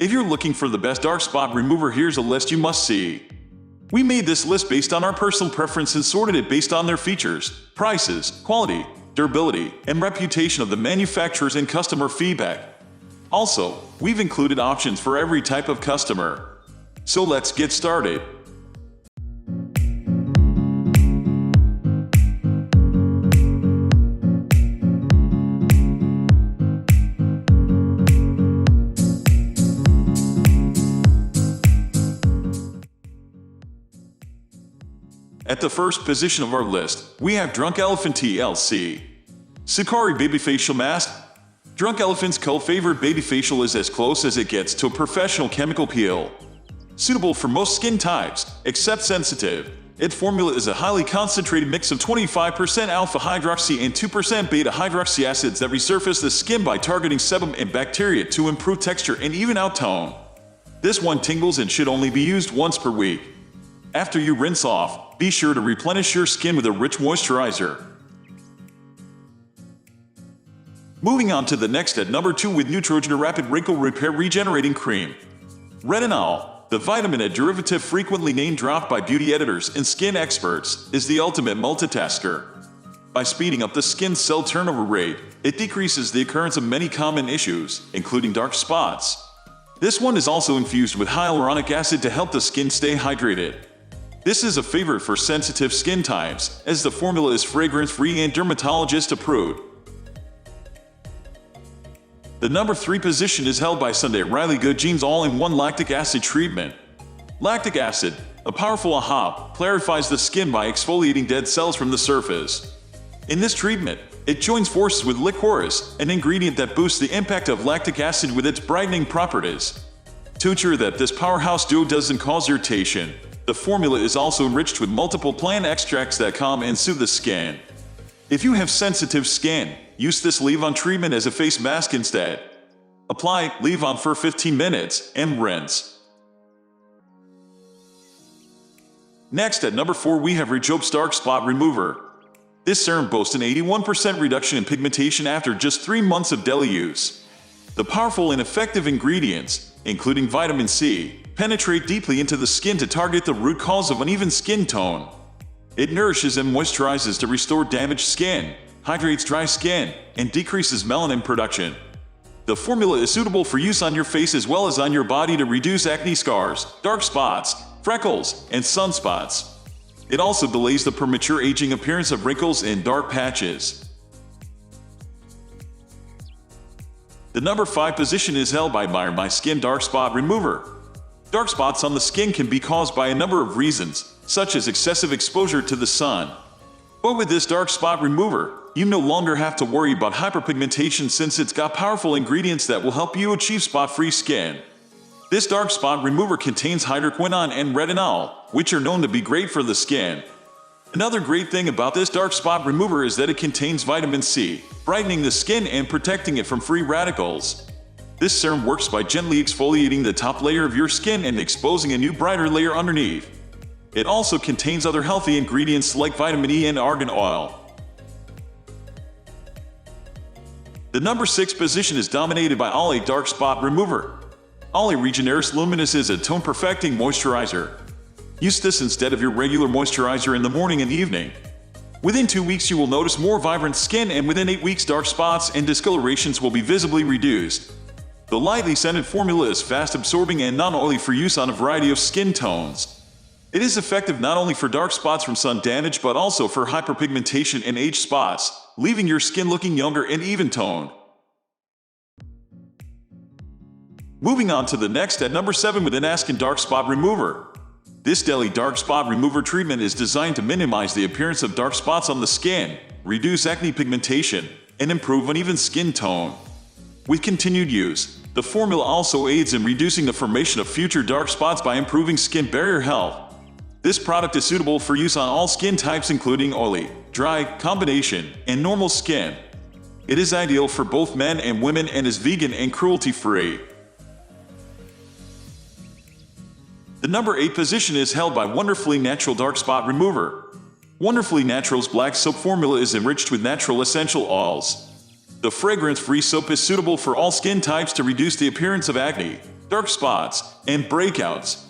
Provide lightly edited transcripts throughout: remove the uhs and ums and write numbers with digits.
If you're looking for the best dark spot remover, here's a list you must see. We made this list based on our personal preferences, sorted it based on their features, prices, quality, durability, and reputation of the manufacturers and customer feedback. Also, we've included options for every type of customer. So let's get started. At the first position of our list, we have Drunk Elephant T.L.C. Sukari Babyfacial Mask. Drunk Elephant's cult-favorite Babyfacial is as close as it gets to a professional chemical peel. Suitable for most skin types, except sensitive, its formula is a highly concentrated mix of 25% alpha-hydroxy and 2% beta-hydroxy acids that resurface the skin by targeting sebum and bacteria to improve texture and even out tone. This one tingles and should only be used once per week. After you rinse off, be sure to replenish your skin with a rich moisturizer. Moving on to the next at number 2 with Neutrogena Rapid Wrinkle Repair Regenerating Cream. Retinol, the vitamin A derivative frequently name dropped by beauty editors and skin experts, is the ultimate multitasker. By speeding up the skin cell turnover rate, it decreases the occurrence of many common issues, including dark spots. This one is also infused with hyaluronic acid to help the skin stay hydrated. This is a favorite for sensitive skin types, as the formula is fragrance-free and dermatologist-approved. The number 3 position is held by Sunday Riley Good Genes All-in-One Lactic Acid Treatment. Lactic acid, a powerful AHA, clarifies the skin by exfoliating dead cells from the surface. In this treatment, it joins forces with licorice, an ingredient that boosts the impact of lactic acid with its brightening properties. To ensure that this powerhouse duo doesn't cause irritation, the formula is also enriched with multiple plant extracts that calm and soothe the skin. If you have sensitive skin, use this leave-on treatment as a face mask instead. Apply, leave on for 15 minutes, and rinse. Next at number 4 we have Rejopes Dark Spot Remover. This serum boasts an 81% reduction in pigmentation after just 3 months of daily use. The powerful and effective ingredients, including vitamin C, penetrate deeply into the skin to target the root cause of uneven skin tone. It nourishes and moisturizes to restore damaged skin, hydrates dry skin, and decreases melanin production. The formula is suitable for use on your face as well as on your body to reduce acne scars, dark spots, freckles, and sunspots. It also delays the premature aging appearance of wrinkles and dark patches. The number 5 position is held by My Skin Dark Spot Remover. Dark spots on the skin can be caused by a number of reasons, such as excessive exposure to the sun. But with this dark spot remover, you no longer have to worry about hyperpigmentation since it's got powerful ingredients that will help you achieve spot-free skin. This dark spot remover contains hydroquinone and retinol, which are known to be great for the skin. Another great thing about this dark spot remover is that it contains vitamin C, brightening the skin and protecting it from free radicals. This serum works by gently exfoliating the top layer of your skin and exposing a new brighter layer underneath. It also contains other healthy ingredients like vitamin E and argan oil. The number 6 position is dominated by Olay Dark Spot Remover. Olay Regeneris Luminous is a tone-perfecting moisturizer. Use this instead of your regular moisturizer in the morning and evening. Within 2 weeks you will notice more vibrant skin, and within 8 weeks dark spots and discolorations will be visibly reduced. The lightly scented formula is fast-absorbing and non-oily for use on a variety of skin tones. It is effective not only for dark spots from sun damage but also for hyperpigmentation and age spots, leaving your skin looking younger and even-toned. Moving on to the next at number 7 with EnaSkin Dark Spot Remover. This daily dark spot remover treatment is designed to minimize the appearance of dark spots on the skin, reduce acne pigmentation, and improve uneven skin tone. With continued use, the formula also aids in reducing the formation of future dark spots by improving skin barrier health. This product is suitable for use on all skin types including oily, dry, combination, and normal skin. It is ideal for both men and women and is vegan and cruelty-free. The number 8 position is held by Wonderfully Natural Dark Spot Remover. Wonderfully Natural's black soap formula is enriched with natural essential oils. The fragrance-free soap is suitable for all skin types to reduce the appearance of acne. dark spots, and breakouts.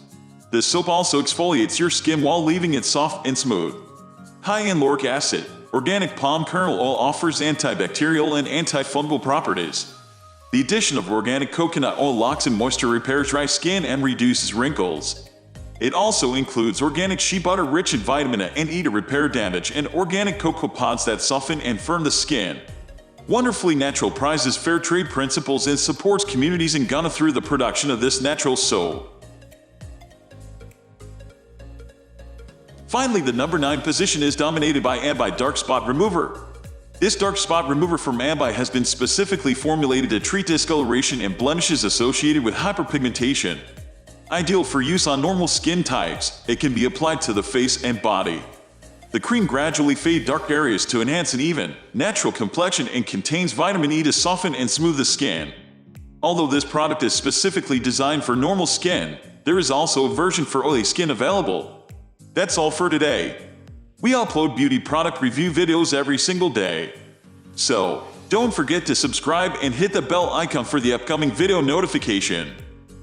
This soap also exfoliates your skin while leaving it soft and smooth. High in lauric acid, organic palm kernel oil offers antibacterial and antifungal properties. The addition of organic coconut oil locks in moisture, repairs dry skin, and reduces wrinkles. It also includes organic shea butter rich in vitamin A and E to repair damage, and organic cocoa pods that soften and firm the skin. Wonderfully Natural prizes fair trade principles and supports communities in Ghana through the production of this natural soap. Finally, the number 9 position is dominated by Ambi Dark Spot Remover. This dark spot remover from Ambi has been specifically formulated to treat discoloration and blemishes associated with hyperpigmentation. Ideal for use on normal skin types, it can be applied to the face and body. The cream gradually fades dark areas to enhance an even, natural complexion and contains vitamin E to soften and smooth the skin. Although this product is specifically designed for normal skin, there is also a version for oily skin available. That's all for today. We upload beauty product review videos every single day. So, don't forget to subscribe and hit the bell icon for the upcoming video notification.